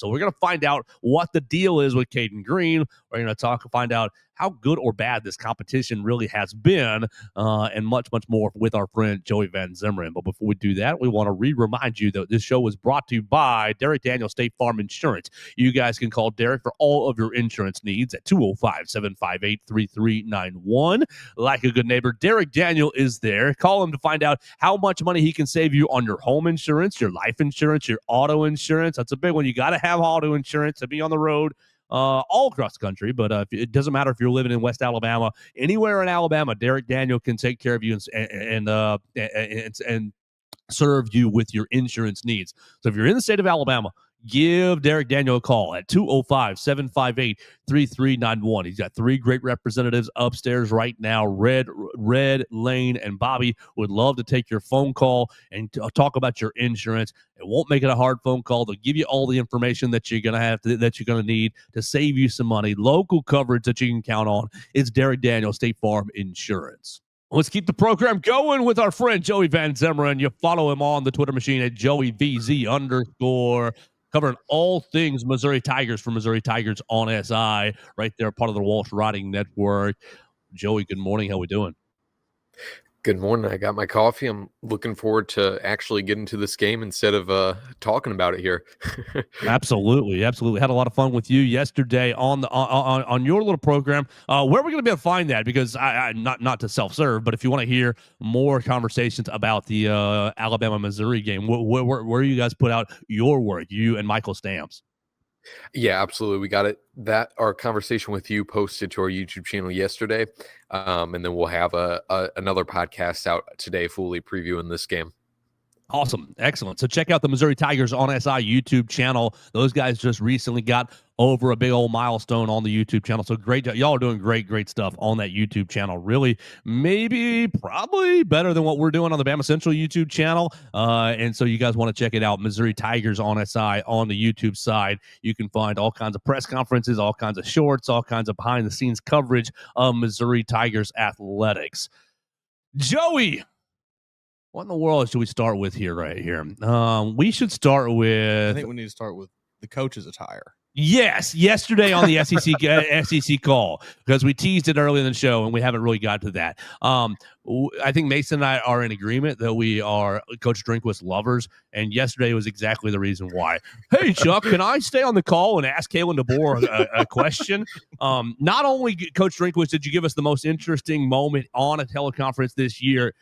So we're going to find out what the deal is with Caden Green. We're going to find out how good or bad this competition really has been, and much, much more with our friend Joey Van Zummeren. But before we do that, we want to remind you that this show was brought to you by Derek Daniel State Farm Insurance. You guys can call Derek for all of your insurance needs at 205-758-3391. Like a good neighbor, Derek Daniel is there. Call him to find out how much money he can save you on your home insurance, your life insurance, your auto insurance. That's a big one. You got to have auto insurance to be on the road all across the country, but it doesn't matter if you're living in West Alabama, anywhere in Alabama, Derek Daniel can take care of you and serve you with your insurance needs. So if you're in the state of Alabama, give Derek Daniel a call at 205-758-3391. He's got 3 great representatives upstairs right now. Red, Lane, and Bobby would love to take your phone call and talk about your insurance. It won't make it a hard phone call. They'll give you all the information that you're gonna need to save you some money. Local coverage that you can count on. It's Derek Daniel State Farm Insurance. Let's keep the program going with our friend Joey Van Zummeren. You follow him on the Twitter machine at JoeyVZ_, covering all things Missouri Tigers for Missouri Tigers on SI, right there, part of the Walsh Riding Network. Joey, good morning. How we doing? Good morning. I got my coffee. I'm looking forward to actually getting to this game instead of talking about it here. Absolutely. Had a lot of fun with you yesterday on your little program. Where are we going to be able to find that? Because I not to self-serve, but if you want to hear more conversations about the Alabama-Missouri game, where you guys put out your work, you and Michael Stamps? Yeah, absolutely. We got it. Our conversation with you posted to our YouTube channel yesterday, and then we'll have another podcast out today, fully previewing this game. Awesome. Excellent. So check out the Missouri Tigers on SI YouTube channel. Those guys just recently got over a big old milestone on the YouTube channel. So great job. Y'all are doing great stuff on that YouTube channel. Really, probably better than what we're doing on the BamaCentral YouTube channel. And so you guys want to check it out. Missouri Tigers on SI on the YouTube side. You can find all kinds of press conferences, all kinds of shorts, all kinds of behind the scenes coverage of Missouri Tigers athletics. Joey, what in the world should we start with right here? We should start with... I think we need to start with the coach's attire. Yes, yesterday on the SEC call, because we teased it early in the show and we haven't really got to that. I think Mason and I are in agreement that we are Coach Drinkwitz lovers, and yesterday was exactly the reason why. Hey, Chuck, can I stay on the call and ask Kalen DeBoer a question? Not only, Coach Drinkwitz, did you give us the most interesting moment on a teleconference this year,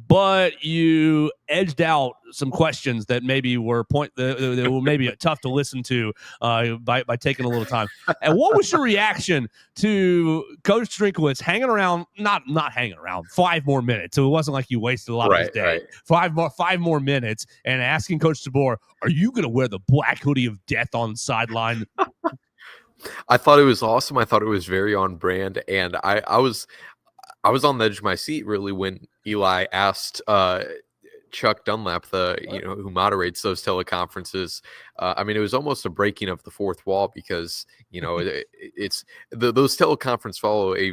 but you edged out some questions that maybe were maybe tough to listen to by taking a little time. And what was your reaction to Coach Drinkwitz hanging around, not hanging around, 5 more minutes? So it wasn't like you wasted a lot of his day. Right. 5 more minutes, and asking Coach DeBoer, are you going to wear the black hoodie of death on the sideline? I thought it was awesome. I thought it was very on brand, and I was on the edge of my seat really when Eli asked Chuck Dunlap, who moderates those teleconferences. I mean, it was almost a breaking of the fourth wall because it's those teleconferences follow a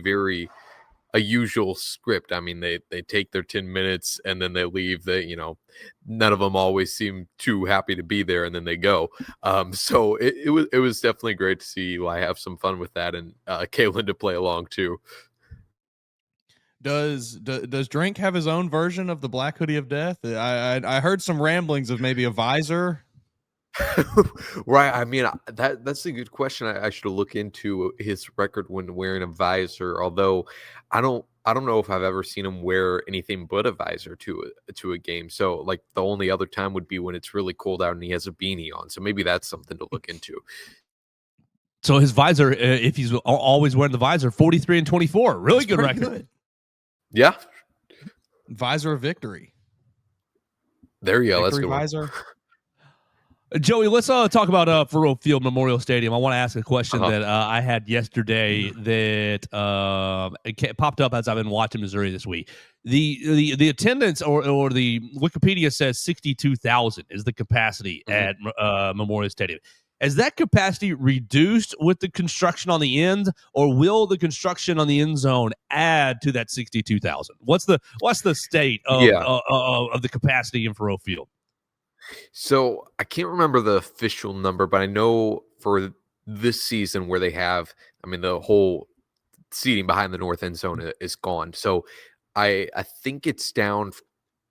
usual script. I mean, they take their 10 minutes and then they leave. None of them always seem too happy to be there, and then they go. So it was definitely great to see Eli have some fun with that, and Kalen to play along too. Does Drink have his own version of the black hoodie of death? I heard some ramblings of maybe a visor. Right. I mean, that's a good question. I should look into his record when wearing a visor. Although I don't know if I've ever seen him wear anything but a visor to a game. So like the only other time would be when it's really cold out and he has a beanie on. So maybe that's something to look into. So his visor, if he's always wearing the visor, 43-24, really good record. Good. Yeah. Visor of victory. There you go. Victory That's good. Visor. Joey, let's talk about Faroe Field Memorial Stadium. I want to ask a question that I had yesterday that it popped up as I've been watching Missouri this week. The attendance or the Wikipedia says 62,000 is the capacity at Memorial Stadium. Has that capacity reduced with the construction on the end, or will the construction on the end zone add to that 62,000? What's the state of the capacity in Faroe Field? So I can't remember the official number, but I know for this season where they have, I mean, the whole seating behind the north end zone is gone. So I think it's down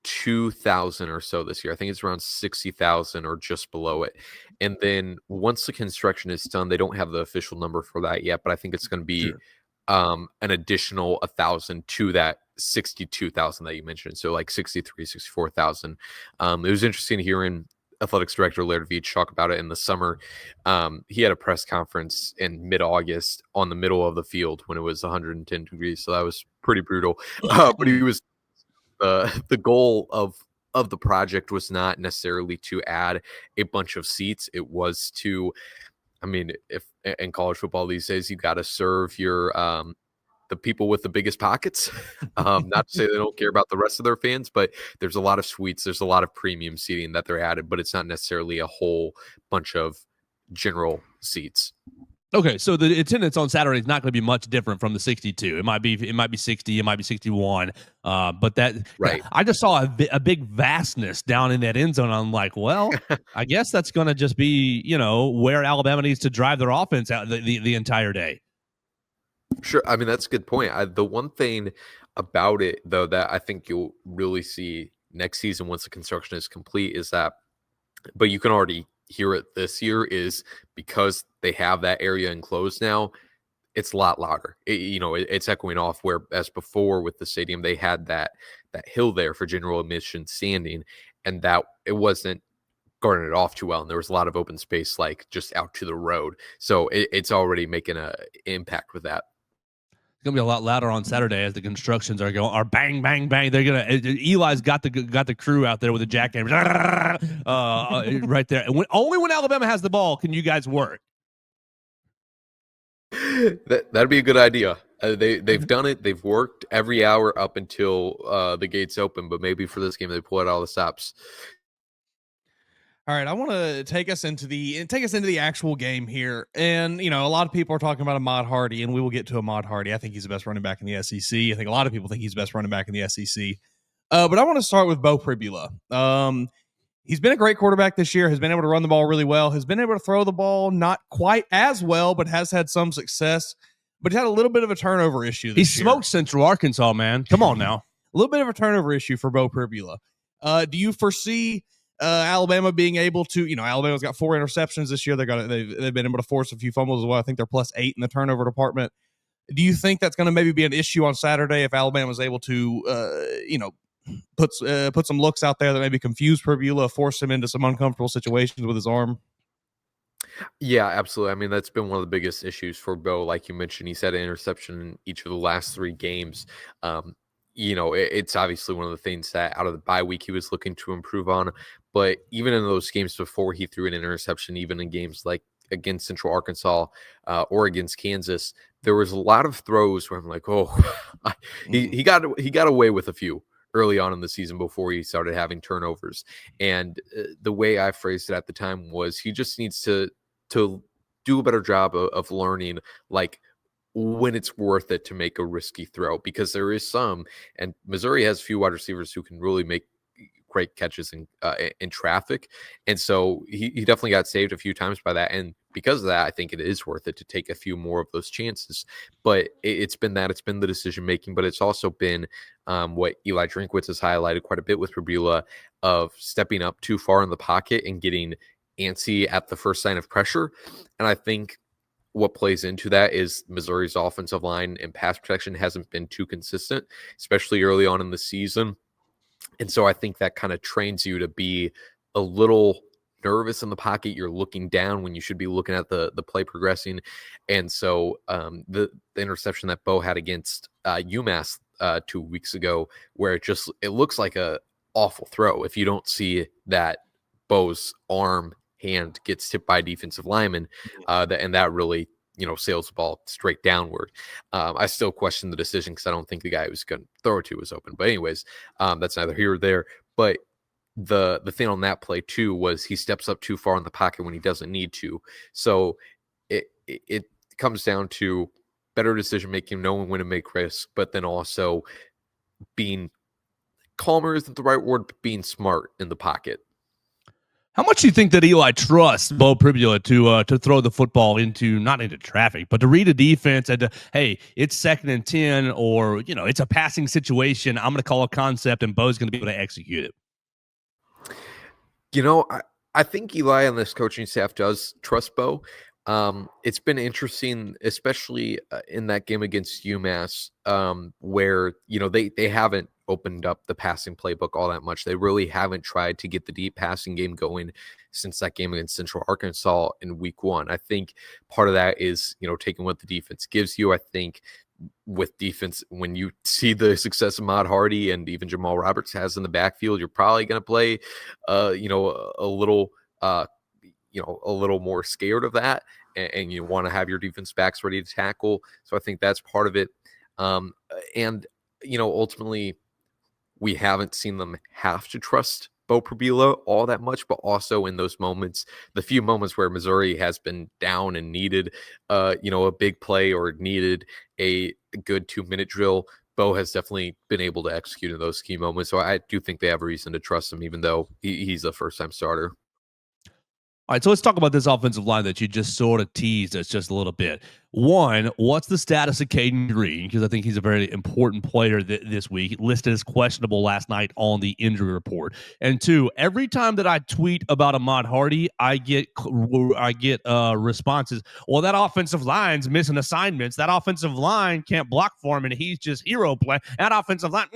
2,000 or so this year. I think it's around 60,000 or just below it. And then once the construction is done, they don't have the official number for that yet, but I think it's going to be Sure. an additional 1,000 to that 62,000 that you mentioned. So like 63, 64,000. It was interesting hearing athletics director Laird Veach talk about it in the summer. He had a press conference in mid-August on the middle of the field when it was 110 degrees. So that was pretty brutal. But he was the goal of the project was not necessarily to add a bunch of seats. It was to, I mean, if in college football these days, you got to serve your the people with the biggest pockets. Not to say they don't care about the rest of their fans, but there's a lot of suites, there's a lot of premium seating that they're added, but it's not necessarily a whole bunch of general seats. Okay, so the attendance on Saturday is not going to be much different from the 62. It might be 60, it might be 61. But that Right. I just saw a big vastness down in that end zone. I'm like, well, I guess that's going to just be, where Alabama needs to drive their offense out the entire day. Sure. I mean, that's a good point. The one thing about it, though, that I think you'll really see next season once the construction is complete is that, but you can already hear it this year, is because they have that area enclosed now, it's a lot louder. It's echoing off, where as before with the stadium, they had that hill there for general admission standing, and that it wasn't guarding it off too well. And there was a lot of open space, like just out to the road. So it's already making an impact with that. It's gonna be a lot louder on Saturday as the constructions are bang, bang, bang. They're gonna Eli's got the crew out there with a jackhammer, right there. And only when Alabama has the ball can you guys work. That'd be a good idea. They've done it. They've worked every hour up until the gates open, but maybe for this game they pull out all the stops. All right, I want to take us into the actual game here, and a lot of people are talking about Ahmad Hardy, and we will get to Ahmad Hardy. I think he's the best running back in the SEC. I think a lot of people think he's the best running back in the SEC. But I want to start with Beau Pribula. He's been a great quarterback this year. Has been able to run the ball really well. Has been able to throw the ball not quite as well, but has had some success. But he had a little bit of a turnover issue this He year. smoked Central Arkansas, man. Come on now. A little bit of a turnover issue for Beau Pribula. Do you foresee Alabama being able to, Alabama's got 4 interceptions this year. They've been able to force a few fumbles as well. I think they're +8 in the turnover department. Do you think that's going to maybe be an issue on Saturday if Alabama's able to, put some looks out there that maybe confuse Pribula, force him into some uncomfortable situations with his arm? Yeah, absolutely. I mean, that's been one of the biggest issues for Beau. Like you mentioned, he's had an interception in each of the last 3 games. It's obviously one of the things that out of the bye week he was looking to improve on. But even in those games before he threw an interception, even in games like against Central Arkansas or against Kansas, there was a lot of throws where I'm like, oh, he got away with a few early on in the season before he started having turnovers. And the way I phrased it at the time was he just needs to do a better job of learning, like, when it's worth it to make a risky throw, because there is some, and Missouri has a few wide receivers who can really make great catches in traffic. And so he definitely got saved a few times by that. And because of that, I think it is worth it to take a few more of those chances. But it's been the decision making, but it's also been what Eli Drinkwitz has highlighted quite a bit with Pribula, of stepping up too far in the pocket and getting antsy at the first sign of pressure. And I think what plays into that is Missouri's offensive line and pass protection hasn't been too consistent, especially early on in the season. And so I think that kind of trains you to be a little nervous in the pocket. You're looking down when you should be looking at the play progressing. And so the interception that Beau had against UMass 2 weeks ago, where it looks like a awful throw if you don't see that Beau's hand gets tipped by a defensive lineman, and that really sails the ball straight downward. I still question the decision because I don't think the guy who was going to throw it to was open. But anyways, that's neither here or there. But the thing on that play too was he steps up too far in the pocket when he doesn't need to. So it comes down to better decision making, knowing when to make risks, but then also being calmer isn't the right word, but being smart in the pocket. How much do you think that Eli trusts Bo Pribula to throw the football not into traffic, but to read a defense and hey, it's 2nd and 10, or it's a passing situation. I'm going to call a concept, and Bo's going to be able to execute it. I think Eli and this coaching staff does trust Bo. It's been interesting, especially in that game against UMass, where they haven't opened up the passing playbook all that much. They really haven't tried to get the deep passing game going since that game against Central Arkansas in week 1. I think part of that is taking what the defense gives you. I think with defense, when you see the success of Mod Hardy and even Jamal Roberts has in the backfield, you're probably going to play a little more scared of that, and you want to have your defense backs ready to tackle. So I think that's part of it. And ultimately, we haven't seen them have to trust Bo Pribula all that much, but also in those moments, the few moments where Missouri has been down and needed, a big play or needed a good 2-minute drill, Bo has definitely been able to execute in those key moments. So I do think they have a reason to trust him, even though he's a first-time starter. All right, so let's talk about this offensive line that you just sort of teased us just a little bit. One, what's the status of Caden Green? Because I think he's a very important player this week, listed as questionable last night on the injury report. And two, every time that I tweet about Ahmad Hardy, I get responses. Well, that offensive line's missing assignments. That offensive line can't block for him, and he's just hero play. That offensive line.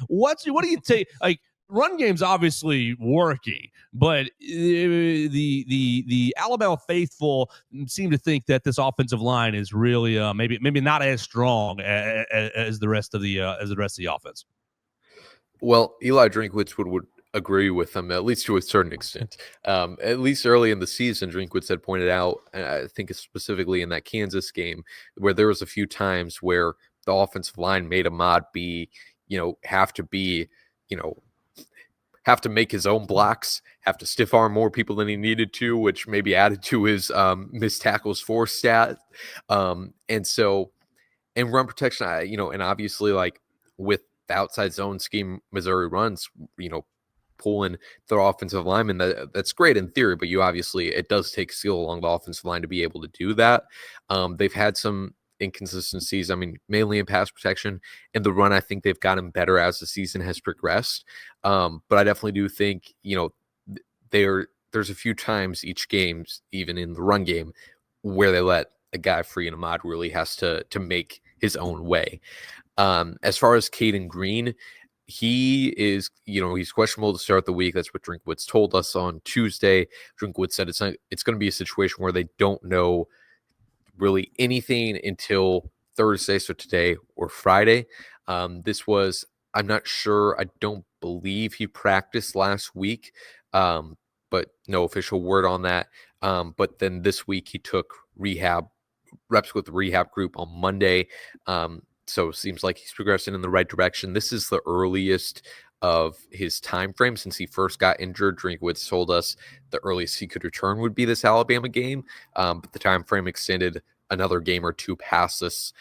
What do you take? Like, run game's obviously working, but the Alabama faithful seem to think that this offensive line is really maybe not as strong as the rest of the offense. Well, Eli Drinkwitz would agree with them, at least to a certain extent. At least early in the season, Drinkwitz had pointed out, I think specifically in that Kansas game, where there was a few times where the offensive line made Ahmad have to make his own blocks, have to stiff arm more people than he needed to, which maybe added to his missed tackles for stat. And run protection, and obviously, like, with the outside zone scheme Missouri runs, pulling their offensive lineman, that's great in theory, but it does take skill along the offensive line to be able to do that. They've had some inconsistencies, mainly in pass protection. In the run, I think they've gotten better as the season has progressed. But I definitely do think, there's a few times each game, even in the run game, where they let a guy free, and Ahmad really has to make his own way. As far as Caden Green, he is, he's questionable to start the week. That's what Drinkwitz told us on Tuesday. Drinkwitz said it's going to be a situation where they don't know really anything until Thursday, so today or Friday. I'm not sure. I don't believe he practiced last week, but no official word on that. But then this week he took reps with the rehab group on Monday. So it seems like he's progressing in the right direction. This is the earliest of his time frame since he first got injured. Drinkwitz told us the earliest he could return would be this Alabama game, but the time frame extended another game or two past this.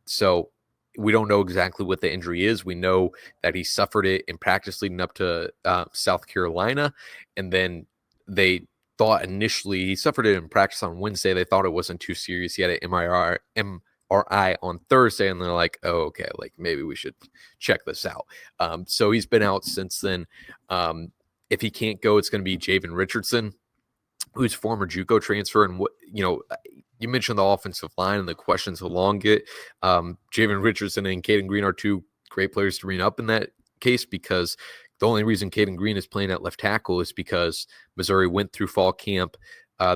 So we don't know exactly what the injury is. We know that he suffered it in practice leading up to South Carolina, and then they thought initially he suffered it in practice on Wednesday. They thought it wasn't too serious. He had an MRI on Thursday, and they're like, oh, okay, like maybe we should check this out. So he's been out since then. If he can't go, it's going to be Javen Richardson, who's former JUCO transfer. And you mentioned the offensive line and the questions along it. Javen Richardson and Caden Green are two great players to bring up in that case, because the only reason Caden Green is playing at left tackle is because Missouri went through fall camp.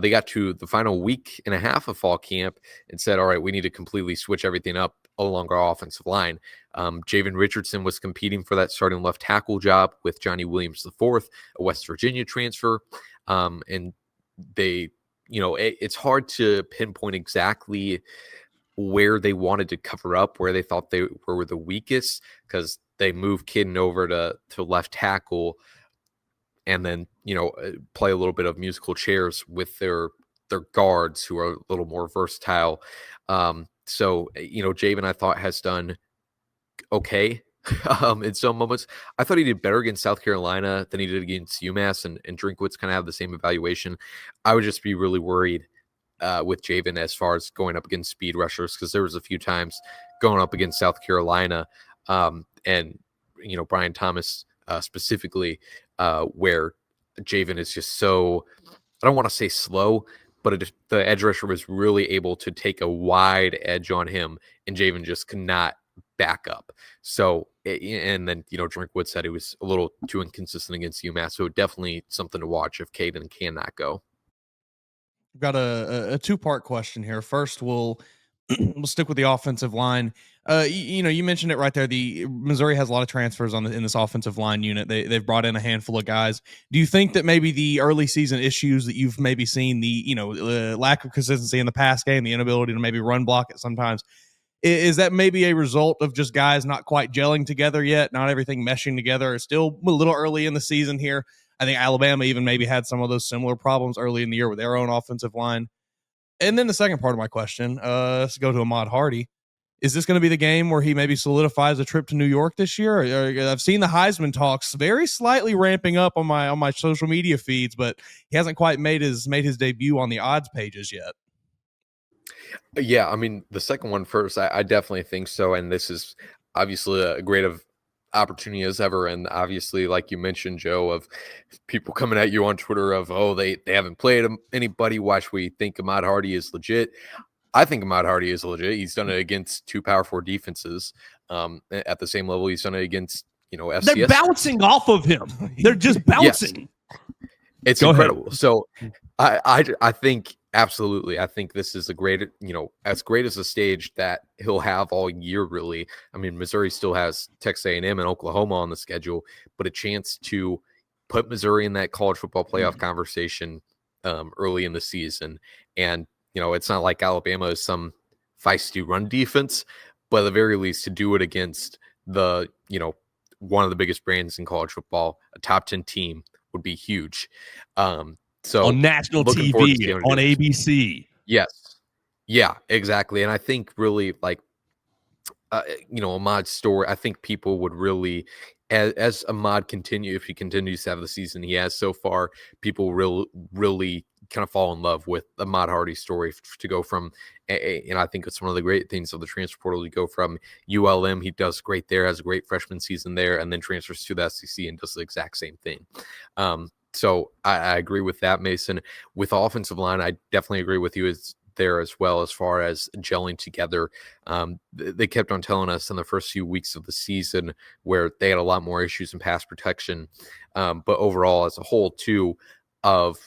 They got to the final week and a half of fall camp and said, all right, we need to completely switch everything up along our offensive line. Javen Richardson was competing for that starting left tackle job with Johnny Williams IV, a West Virginia transfer. And they, it's hard to pinpoint exactly where they wanted to cover up, where they thought they were the weakest, because they moved Kidden over to left tackle, and then, play a little bit of musical chairs with their guards, who are a little more versatile. So, Javen, I thought, has done okay in some moments. I thought he did better against South Carolina than he did against UMass, and Drinkwitz kind of have the same evaluation. I would just be really worried with Javen as far as going up against speed rushers, because there was a few times going up against South Carolina and Brian Thomas specifically where Javen is just so, I don't want to say slow, but the edge rusher was really able to take a wide edge on him, and Javen just could not back up. So, and then, Drinkwood said he was a little too inconsistent against UMass. So definitely something to watch if Caden cannot go. I've got a two-part question here. First, we'll stick with the offensive line. You mentioned it right there. The Missouri has a lot of transfers in this offensive line unit. They've brought in a handful of guys. Do you think that maybe the early season issues that you've maybe seen, the lack of consistency in the pass game, the inability to maybe run block it sometimes, is that maybe a result of just guys not quite gelling together yet, not everything meshing together? It's still a little early in the season here. I think Alabama even maybe had some of those similar problems early in the year with their own offensive line. And then the second part of my question, let's go to Ahmad Hardy. Is this going to be the game where he maybe solidifies a trip to New York this year? I've seen the Heisman talks very slightly ramping up on my social media feeds, but he hasn't quite made his debut on the odds pages yet. Yeah, I mean, the second one first, I definitely think so. And this is obviously a great opportunity as ever. And obviously, like you mentioned, Joe, of people coming at you on Twitter of, oh, they haven't played anybody. Why should we think Ahmad Hardy is legit? I think Ahmad Hardy is legit. He's done it against two Power 4 defenses at the same level. He's done it against, FCS. They're bouncing off of him. They're just bouncing. Yes. It's incredible. Ahead. So I think absolutely. I think this is as great as a stage that he'll have all year, really. I mean, Missouri still has Texas A&M and Oklahoma on the schedule, but a chance to put Missouri in that college football playoff conversation early in the season. And, it's not like Alabama is some feisty run defense, but at the very least to do it against the, one of the biggest brands in college football, a top 10 team would be huge. So on national TV, on ABC. Yes. Yeah, exactly. And I think really Ahmad's story, I think people would really, as Ahmad if he continues to have the season he has so far, people really kind of fall in love with Ahmad Hardy's story to go from, and I think it's one of the great things of the transfer portal, to go from ULM, he does great there, has a great freshman season there, and then transfers to the SEC and does the exact same thing. So I agree with that, Mason. With offensive line, I definitely agree with you there as well, as far as gelling together. They kept on telling us in the first few weeks of the season where they had a lot more issues in pass protection. But overall, as a whole, too, of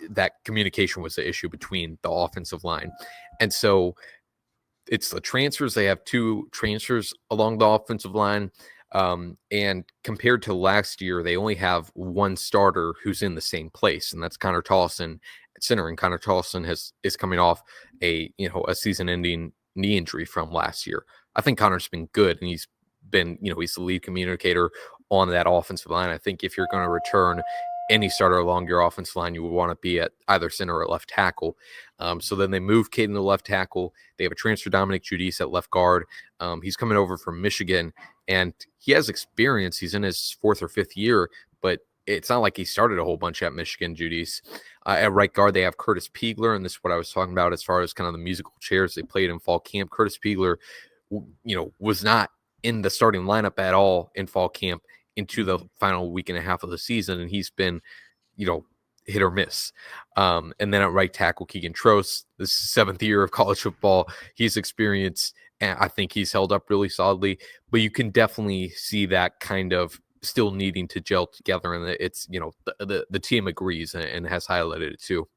that communication was the issue between the offensive line. And so it's the transfers. They have two transfers along the offensive line. And compared to last year, they only have one starter who's in the same place, and that's Connor Tollison at center. And Connor Tollison is coming off a season-ending knee injury from last year. I think Connor's been good, and he's been, he's the lead communicator on that offensive line. I think if you're going to return any starter along your offensive line, you would want to be at either center or left tackle. So then they move Caden to left tackle. They have a transfer, Dominic Giudice, at left guard. He's coming over from Michigan, and he has experience. He's in his fourth or fifth year, but it's not like he started a whole bunch at Michigan, Giudice. At right guard, they have Curtis Piegler, and this is what I was talking about as far as kind of the musical chairs they played in fall camp. Curtis Piegler, was not in the starting lineup at all in fall camp into the final week and a half of the season, and he's been, hit or miss. And then at right tackle, Keegan Trost, this is 7th year of college football. He's experienced, and I think he's held up really solidly, but you can definitely see that kind of still needing to gel together, and it's, the team agrees and has highlighted it too.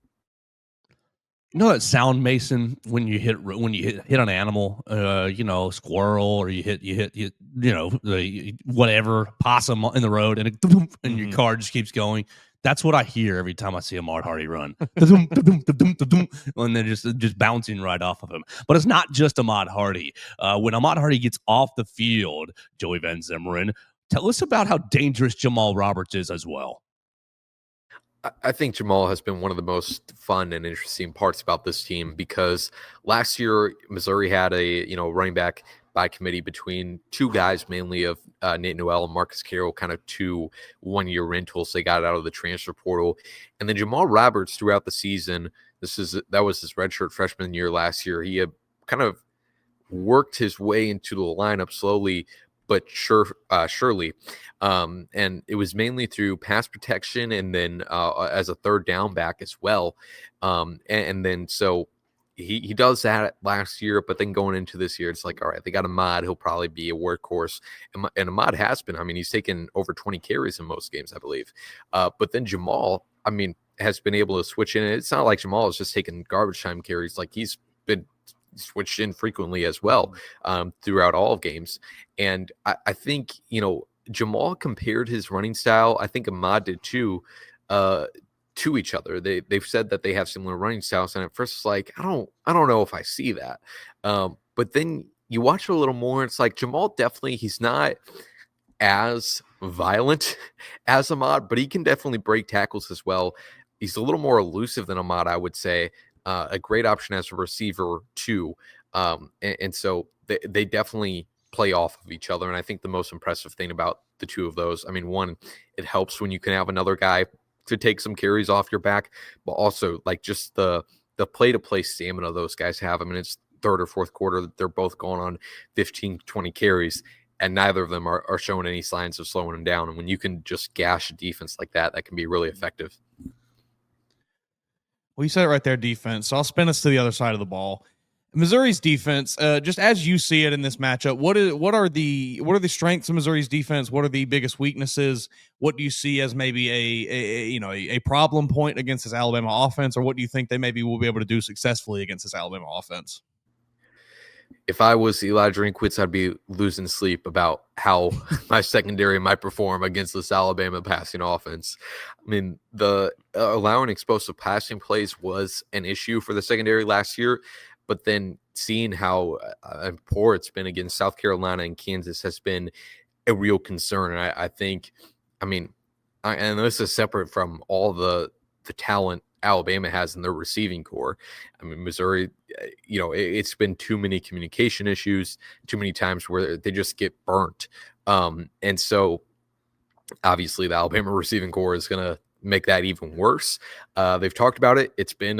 You know that sound, Mason, when you hit an animal, squirrel, or you hit whatever possum in the road, and your car just keeps going. That's what I hear every time I see Ahmad Hardy run. And they're just bouncing right off of him. But it's not just Ahmad Hardy. When Ahmad Hardy gets off the field, Joey Van Zummeren, tell us about how dangerous Jamal Roberts is as well. I think Jamal has been one of the most fun and interesting parts about this team, because last year Missouri had a running back by committee between two guys, mainly of Nate Noel and Marcus Carroll, kind of 2 one-year rentals they got out of the transfer portal. And then Jamal Roberts throughout the season, that was his redshirt freshman year last year. He had kind of worked his way into the lineup slowly but surely. And it was mainly through pass protection and then as a third down back as well. And then so he does that last year, but then going into this year, it's like, all right, they got Ahmad. He'll probably be a workhorse. And Ahmad has been. I mean, he's taken over 20 carries in most games, I believe. But then Jamal, I mean, has been able to switch in. It's not like Jamal is just taking garbage time carries. Like, he's been switched in frequently as well throughout all of games. And I think, Jamal compared his running style, I think Ahmad did too, to each other. They've said that they have similar running styles, and at first it's like, I don't know if I see that. But then you watch a little more, it's like Jamal definitely, he's not as violent as Ahmad, but he can definitely break tackles as well. He's a little more elusive than Ahmad, I would say. A great option as a receiver too. And so they definitely play off of each other. And I think the most impressive thing about the two of those, I mean, one, it helps when you can have another guy to take some carries off your back, but also like just the play-to-play stamina those guys have. I mean, it's third or fourth quarter, they're both going on 15, 20 carries, and neither of them are showing any signs of slowing them down. And when you can just gash a defense like that, that can be really effective. Well, you said it right there, defense. So I'll spin us to the other side of the ball. Missouri's defense, just as you see it in this matchup, what are the strengths of Missouri's defense? What are the biggest weaknesses? What do you see as maybe a problem point against this Alabama offense, or what do you think they maybe will be able to do successfully against this Alabama offense? If I was Eli Drinkwitz, I'd be losing sleep about how my secondary might perform against this Alabama passing offense. I mean, the allowing explosive passing plays was an issue for the secondary last year, but then seeing how poor it's been against South Carolina and Kansas has been a real concern. And I think, and this is separate from all the talent Alabama has in their receiving core. I mean, Missouri, it's been too many communication issues, too many times where they just get burnt. And so obviously the Alabama receiving core is going to make that even worse. They've talked about it. It's been,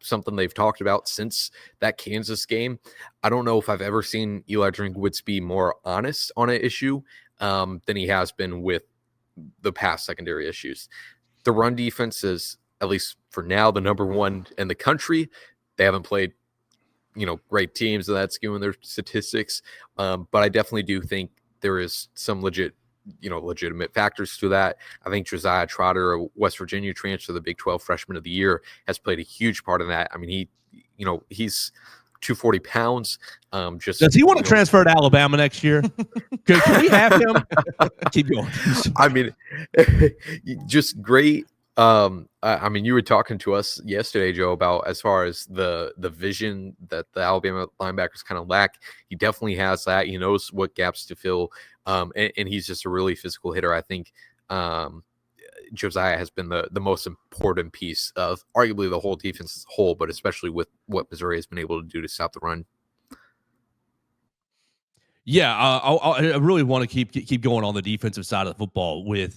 something they've talked about since that Kansas game. I don't know if I've ever seen Eli Drinkwitz be more honest on an issue than he has been with the past secondary issues. The run defense is, at least for now, the number one in the country. They haven't played, great teams, and that's skewing their statistics. But I definitely do think there is some legitimate factors to that. I think Josiah Trotter, a West Virginia transfer, the Big 12 Freshman of the Year, has played a huge part in that. I mean, he's 240 pounds. Does he want to transfer to Alabama next year? Can we have him? Keep going. I mean, just great. You were talking to us yesterday, Joe, about as far as the vision that the Alabama linebackers kind of lack. He definitely has that. He knows what gaps to fill, and he's just a really physical hitter. I think Josiah has been the most important piece of arguably the whole defense as a whole, but especially with what Missouri has been able to do to stop the run. Yeah, I really want to keep going on the defensive side of the football with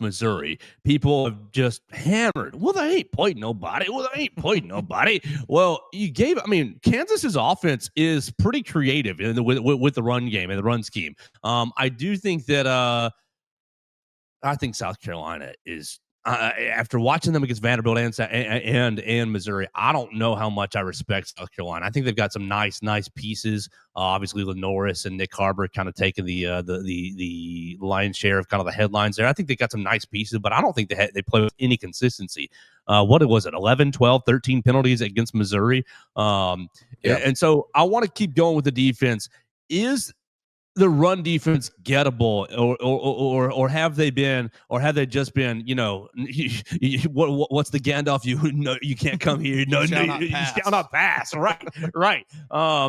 Missouri. People have just hammered. Well, they ain't played nobody. Well, Kansas's offense is pretty creative with the run game and the run scheme. I do think that I think South Carolina is. After watching them against Vanderbilt and Missouri, I don't know how much I respect South Carolina. I think they've got some nice pieces. Obviously, Lenoris and Nick Harbor kind of taking the lion's share of kind of the headlines there. I think they got some nice pieces, but I don't think they play with any consistency. What was it? 11, 12, 13 penalties against Missouri. And so I want to keep going with the defense. Is the run defense gettable, or have they just been, what's the Gandalf? You can't come here. You shall not pass. Right.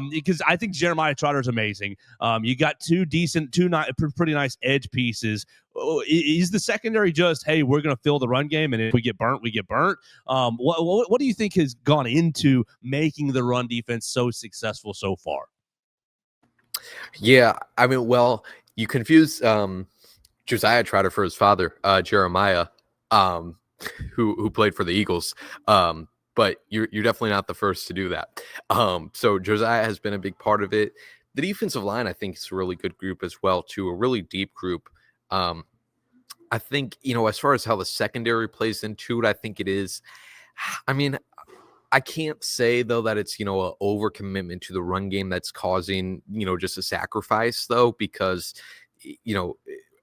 Because I think Jeremiah Trotter is amazing. You got two pretty nice edge pieces. Is the secondary just, hey, we're going to fill the run game, and if we get burnt, we get burnt? What do you think has gone into making the run defense so successful so far? Yeah, I mean, well, you confuse Josiah Trotter for his father, Jeremiah, um, who played for the Eagles. But you're definitely not the first to do that. So Josiah has been a big part of it. The defensive line, I think, is a really good group as well, too, a really deep group. I think, as far as how the secondary plays into it, I think it is. I mean, I can't say though that it's a overcommitment to the run game that's causing just a sacrifice though, because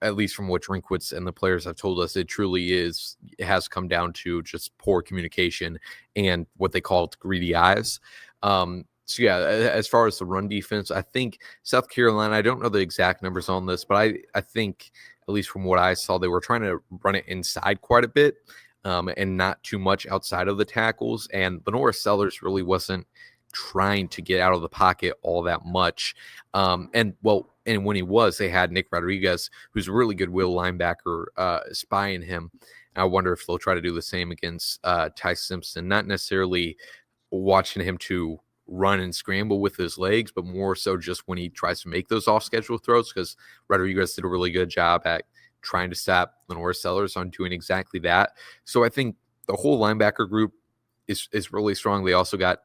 at least from what Drinkwitz and the players have told us, it truly is. It has come down to just poor communication and what they call greedy eyes. So yeah, as far as the run defense, I think South Carolina. I don't know the exact numbers on this, but I think at least from what I saw, they were trying to run it inside quite a bit. And not too much outside of the tackles. And Lenora Sellers really wasn't trying to get out of the pocket all that much. And when he was, they had Nick Rodriguez, who's a really good will linebacker, spying him. And I wonder if they'll try to do the same against Ty Simpson, not necessarily watching him to run and scramble with his legs, but more so just when he tries to make those off-schedule throws, because Rodriguez did a really good job at trying to stop Lenora Sellers on doing exactly that. So I think the whole linebacker group is really strong. They also got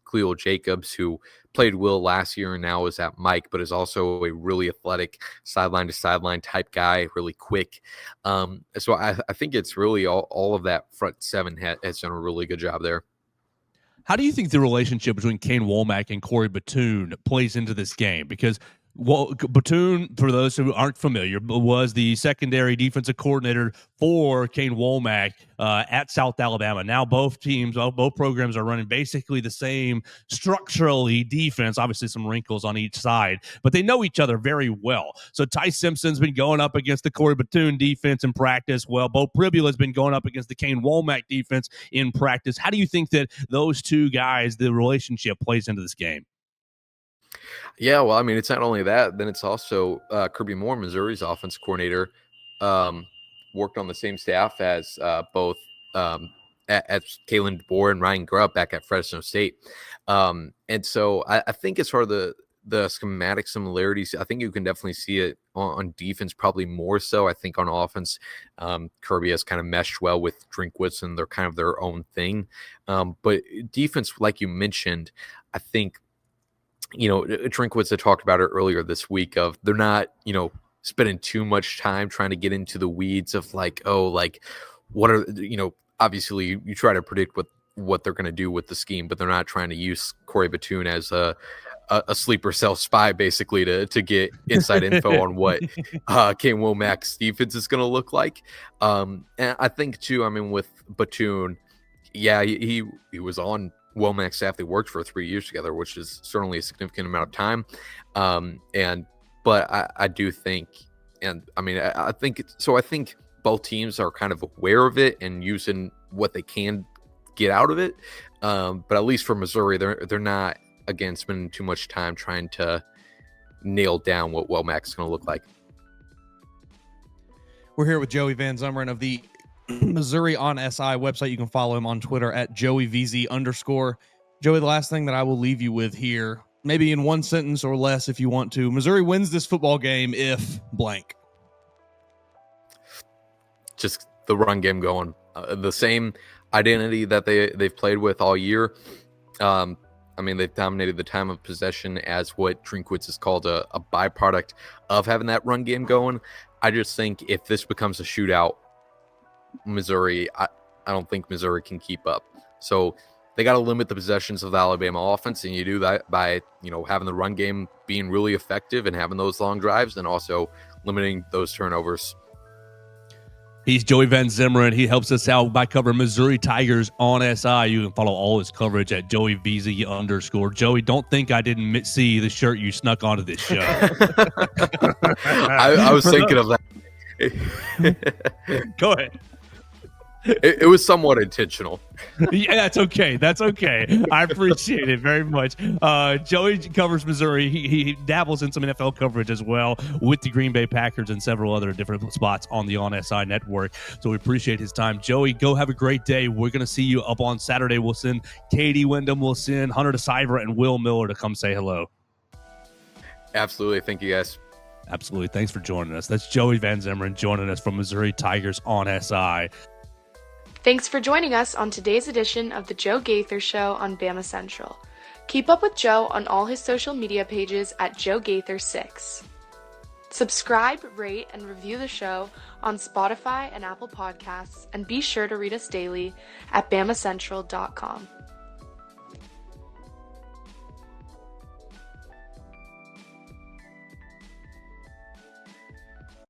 Cleo Jacobs, who played Will last year and now is at Mike, but is also a really athletic sideline to sideline type guy, really quick. So I think it's really all of that front seven has done a really good job there. How do you think the relationship between Kane Womack and Corey Batoon plays into this game? Because Batoon, for those who aren't familiar, was the secondary defensive coordinator for Kane Womack at South Alabama. Now both programs are running basically the same structurally defense, obviously some wrinkles on each side, but they know each other very well. So Ty Simpson's been going up against the Corey Batoon defense in practice. Well, Bo Pribula's been going up against the Kane Womack defense in practice. How do you think that those two guys, the relationship plays into this game? Yeah, well, I mean, it's not only that. Then it's also Kirby Moore, Missouri's offense coordinator, worked on the same staff as both at Kalen DeBoer and Ryan Grubb back at Fresno State. And so I think as far as the schematic similarities, I think you can definitely see it on defense, probably more so. I think on offense, Kirby has kind of meshed well with Drinkwitz, and they're kind of their own thing. But defense, like you mentioned, I think, Drinkwitz had talked about it earlier this week of they're not, spending too much time trying to get into the weeds of what are, obviously you try to predict what they're going to do with the scheme, but they're not trying to use Corey Batoon as a sleeper cell spy basically to get inside info on what Kane Womack's defense is going to look like. And I think too, I mean, with Batoon, yeah, he was on Womack's staff. They worked for 3 years together, which is certainly a significant amount of time. But I do think, and I mean, I think both teams are kind of aware of it and using what they can get out of it. But at least for Missouri, they're not, again, spending too much time trying to nail down what Womack's going to look like. We're here with Joey Van Zummeren of the Missouri on SI website. You can follow him on Twitter at JoeyVZ_. Joey, the last thing that I will leave you with here, maybe in one sentence or less if you want to, Missouri wins this football game if blank. Just the run game going. The same identity that they've played with all year. I mean, they've dominated the time of possession as what Drinkwitz has called a byproduct of having that run game going. I just think if this becomes a shootout, Missouri, I don't think Missouri can keep up. So they got to limit the possessions of the Alabama offense, and you do that by having the run game being really effective and having those long drives, and also limiting those turnovers. He's Joey Van Zummeren. He helps us out by covering Missouri Tigers on SI. You can follow all his coverage at JoeyVZ_. Joey, don't think I didn't see the shirt you snuck onto this show. I was thinking of that. Go ahead. It was somewhat intentional. Yeah, that's okay. That's okay. I appreciate it very much. Joey covers Missouri. He dabbles in some NFL coverage as well with the Green Bay Packers and several other different spots on the On SI network. So we appreciate his time. Joey, go have a great day. We're going to see you up on Saturday. We'll send Katie Wyndham. We'll send Hunter DeCiver and Will Miller to come say hello. Absolutely. Thank you, guys. Absolutely. Thanks for joining us. That's Joey Van Zummeren joining us from Missouri Tigers on SI. Thanks for joining us on today's edition of the Joe Gaither Show on BamaCentral. Keep up with Joe on all his social media pages at Joe Gaither 6. Subscribe, rate, and review the show on Spotify and Apple Podcasts, and be sure to read us daily at BamaCentral.com.